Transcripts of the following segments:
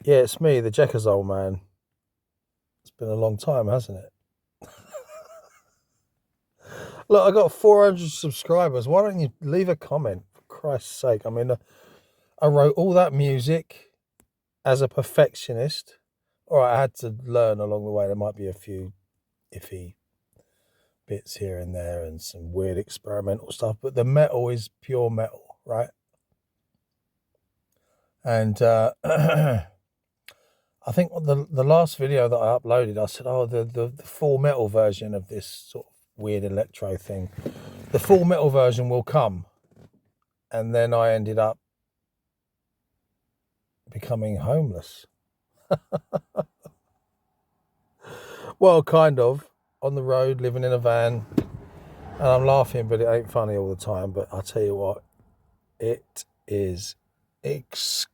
Yeah, it's me, the Jekazol man. It's been a long time, hasn't it? Look, I got 400 subscribers. Why don't you leave a comment? For Christ's sake. I mean, I wrote all that music as a perfectionist. All right, I had to learn along the way. There might be a few iffy bits here and there and some weird experimental stuff, but the metal is pure metal, right? And I think the last video that I uploaded, I said, oh, the full metal version of this sort of weird electro thing, the full metal version will come. And then I ended up becoming homeless. Well, kind of, on the road, living in a van. And I'm laughing, but it ain't funny all the time. But I'll tell you what, it is exquisite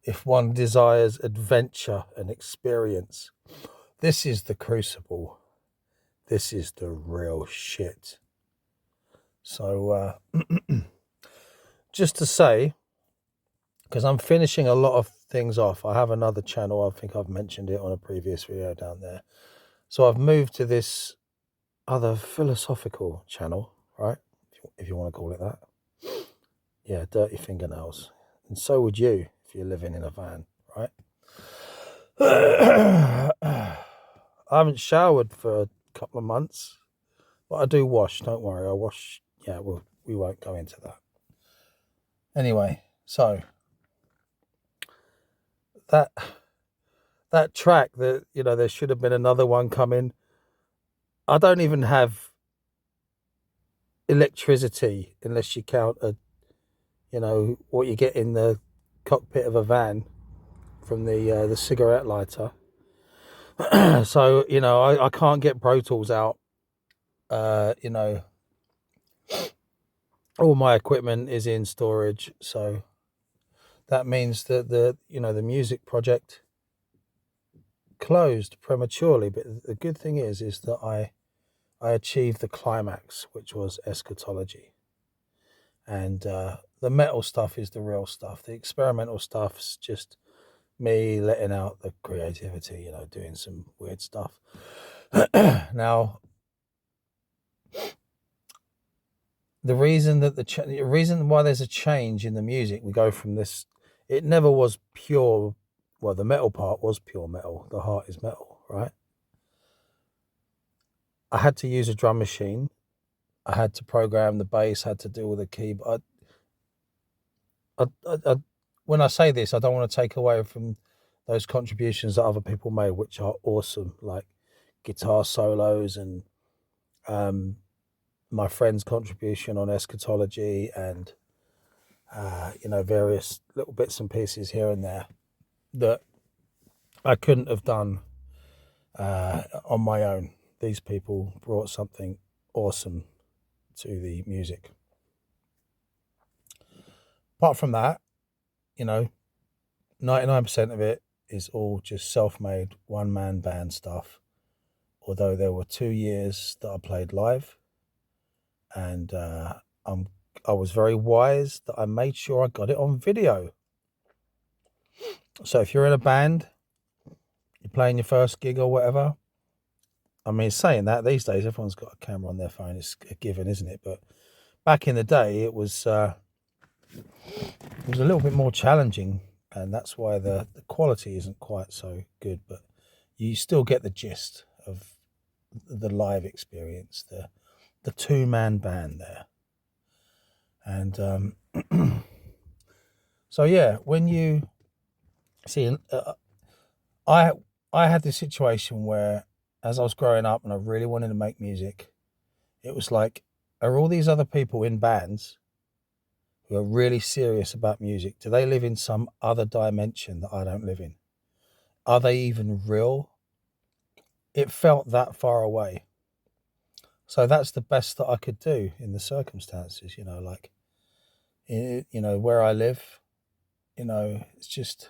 if one desires adventure and experience. This is the crucible. This is the real shit. So, just to say, because I'm finishing a lot of things off, I have another channel. I think I've mentioned it on a previous video down there. So I've moved to this other philosophical channel, right? If you want to call it that. Yeah, dirty fingernails. And so would you if you're living in a van, right? I haven't showered for a couple of months, but I do wash. Don't worry, I wash. Yeah, well, we won't go into that. Anyway, so that track that, you know, there should have been another one coming. I don't even have electricity unless you count what you get in the cockpit of a van from the cigarette lighter. So, I can't get Pro Tools out. All my equipment is in storage, so that means that the music project closed prematurely. But the good thing is that I achieved the climax, which was eschatology, and the metal stuff is the real stuff. The experimental stuff's just me letting out the creativity, doing some weird stuff. Now, the reason why there's a change in the music, we go from this, it never was pure. Well, the metal part was pure metal. The heart is metal, right? I had to use a drum machine. I had to program the bass, had to do all the keyboard. When I say this, I don't want to take away from those contributions that other people made, which are awesome, like guitar solos and my friend's contribution on eschatology and various little bits and pieces here and there that I couldn't have done on my own. These people brought something awesome to the music. Apart from that, 99% of it is all just self-made one-man band stuff. Although there were 2 years that I played live, and I was very wise that I made sure I got it on video. So if you're in a band, you're playing your first gig or whatever. I mean, saying that, these days everyone's got a camera on their phone. It's a given, isn't it? But back in the day, it was a little bit more challenging, and that's why the quality isn't quite so good. But you still get the gist of the live experience, the two-man band there. And so yeah, when you see, I had this situation where, as I was growing up and I really wanted to make music, it was like, are all these other people in bands who are really serious about music, do they live in some other dimension that I don't live in? Are they even real? It felt that far away. So that's the best that I could do in the circumstances, where I live, it's just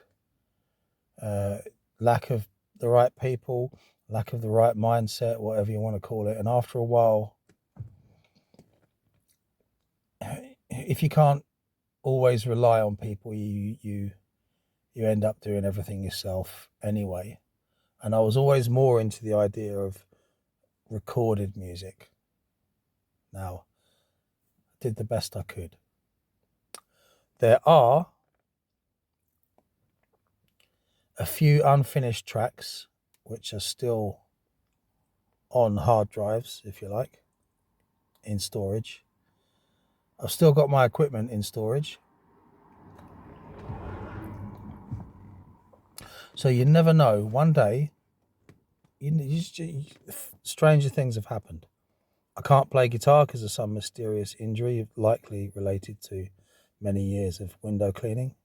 lack of the right people, lack of the right mindset, whatever you want to call it. And after a while, if you can't always rely on people. You end up doing everything yourself anyway. And I was always more into the idea of recorded music. Now, I did the best I could. There are a few unfinished tracks which are still on hard drives, if you like, in storage. I've still got my equipment in storage. So you never know. One day, stranger things have happened. I can't play guitar because of some mysterious injury, likely related to many years of window cleaning.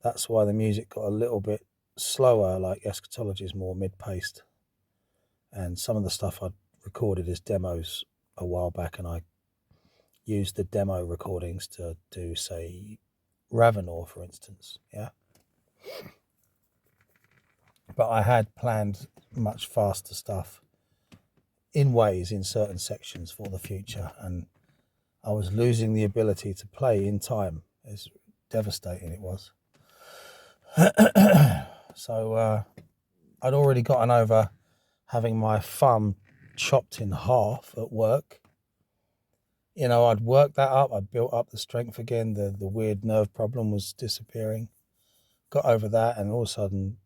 That's why the music got a little bit slower, like Eschatology is more mid-paced. And some of the stuff I'd recorded as demos a while back, and I used the demo recordings to do, say, Ravenor, for instance, yeah? But I had planned much faster stuff in ways in certain sections for the future, and I was losing the ability to play in time. It's devastating, it was. So I'd already gotten over having my thumb chopped in half at work. You know, I'd worked that up. I'd built up the strength again. The weird nerve problem was disappearing. Got over that, and all of a sudden,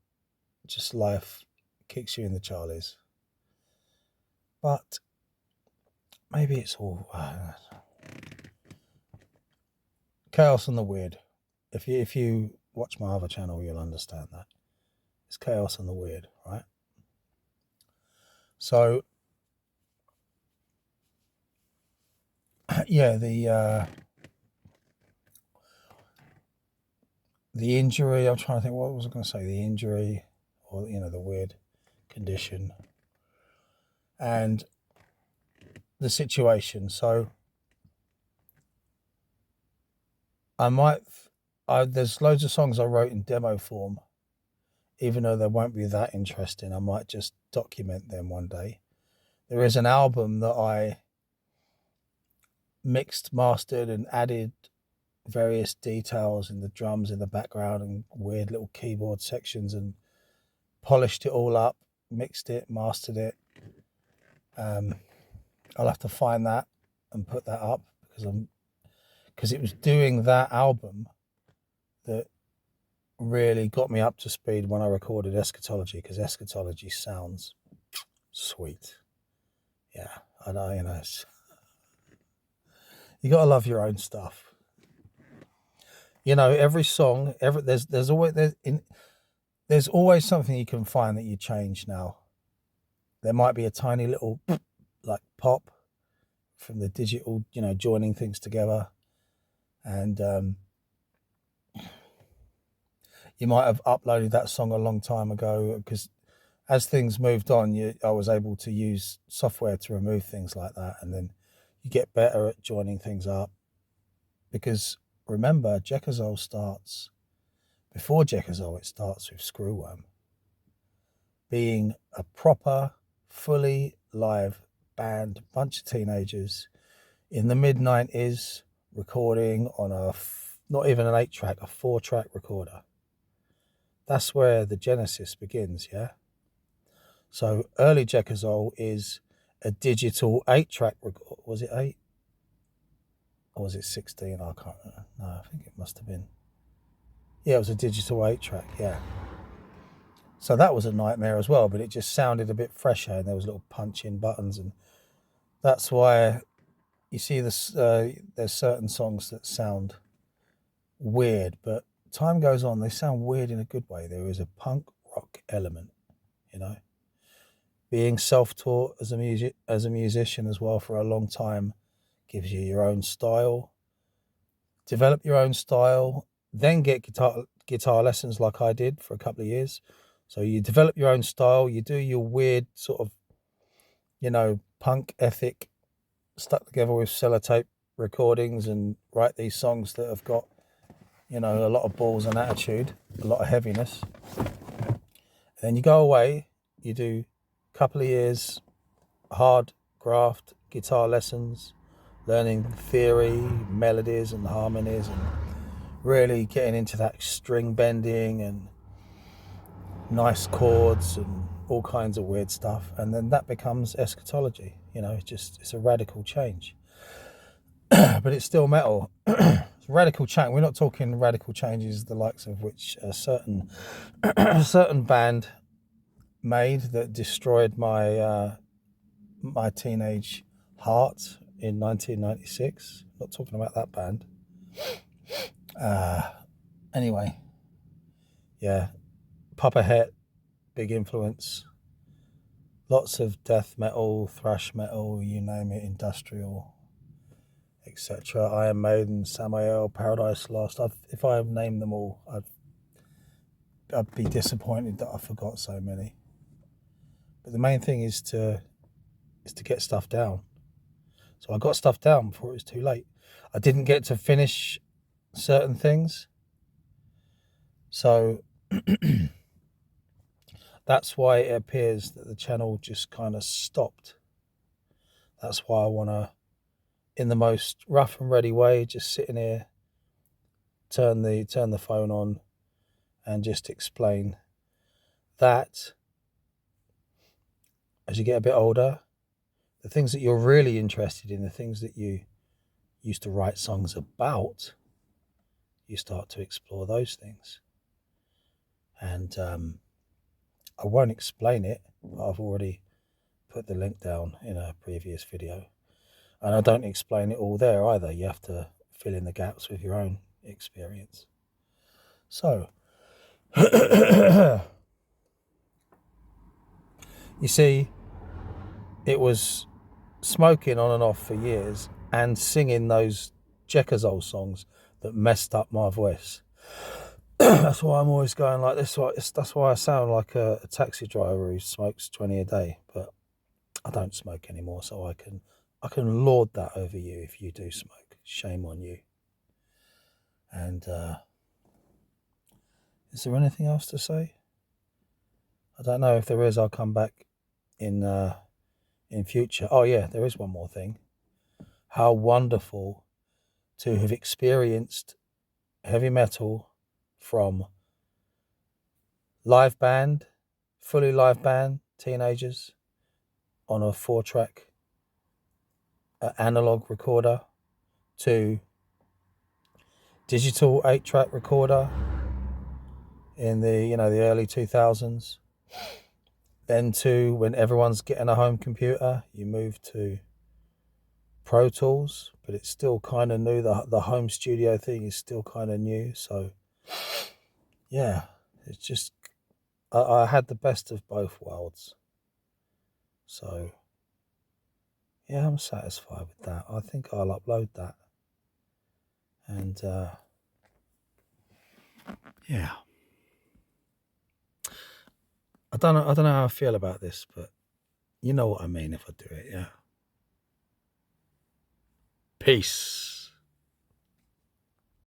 just life kicks you in the charlies. But maybe it's all chaos and the weird. If you watch my other channel, you'll understand that. It's chaos and the weird, right? So, yeah, the injury, I'm trying to think, what was I going to say? The injury, or, you know, the weird condition, and the situation. So, there's loads of songs I wrote in demo form, even though they won't be that interesting. I might just document them one day. There is an album that I mixed, mastered, and added various details in the drums in the background and weird little keyboard sections, and polished it all up, mixed it, mastered it. I'll have to find that and put that up, because it was doing that album that really got me up to speed when I recorded Eschatology, because Eschatology sounds sweet. Yeah, I know, you know. You gotta love your own stuff. You know, every song, there's always something you can find that you change now. There might be a tiny little like pop from the digital, you know, joining things together, and you might have uploaded that song a long time ago, because as things moved on, I was able to use software to remove things like that, and then you get better at joining things up. Because remember, Jekazol starts, before Jekazol, it starts with Screwworm being a proper, fully live band, bunch of teenagers in the mid-90s, recording on not even an 8-track, a 4-track recorder. That's where the genesis begins, yeah? So early Jekazol is a digital 8-track record. Was it 8? Or was it 16? I can't remember. No, I think it must have been. Yeah, it was a digital 8-track, yeah. So that was a nightmare as well, but it just sounded a bit fresher, and there was little punch-in buttons, and that's why you see this. There's certain songs that sound weird, but time goes on, they sound weird in a good way. There is a punk rock element, you know. Being self-taught as a musician as well for a long time gives you your own style. Develop your own style, then get guitar lessons like I did for a couple of years. So you develop your own style, you do your weird sort of, you know, punk ethic stuck together with sellotape recordings, and write these songs that have got, you know, a lot of balls and attitude, a lot of heaviness. And then you go away, you do a couple of years hard graft guitar lessons, learning theory, melodies and harmonies, and really getting into that string bending and nice chords and all kinds of weird stuff, and then that becomes eschatology. It's a radical change. But it's still metal. It's radical change. We're not talking radical changes the likes of which a certain band made that destroyed my my teenage heart in 1996. Not talking about that band. Anyway, yeah, Papa Het, big influence. Lots of death metal, thrash metal, you name it, industrial, etc. Iron Maiden, Samael, Paradise Lost. If I named them all, I'd be disappointed that I forgot so many. But the main thing is to get stuff down. So I got stuff down before it was too late. I didn't get to finish certain things. So that's why it appears that the channel just kind of stopped. That's why I want to, in the most rough and ready way, just sitting here, turn the phone on and just explain that as you get a bit older, the things that you're really interested in, the things that you used to write songs about, you start to explore those things. And I won't explain it, but I've already put the link down in a previous video. And I don't explain it all there either. You have to fill in the gaps with your own experience. So, you see, it was smoking on and off for years and singing those Jekazol songs that messed up my voice. That's why I'm always going like this. That's why I sound like a taxi driver who smokes 20 a day. But I don't smoke anymore, so I can lord that over you if you do smoke. Shame on you. And is there anything else to say? I don't know. If there is, I'll come back in future. Oh yeah, there is one more thing. How wonderful to have experienced heavy metal from live band, fully live band, teenagers on a 4-track analog recorder to digital 8-track recorder in the the early 2000s. Then to when everyone's getting a home computer, you move to Pro Tools, but it's still kind of new. The home studio thing is still kind of new. So yeah, it's just I had the best of both worlds. So yeah, I'm satisfied with that. I think I'll upload that. And yeah, I don't know how I feel about this, but you know what I mean if I do it. Yeah. Peace.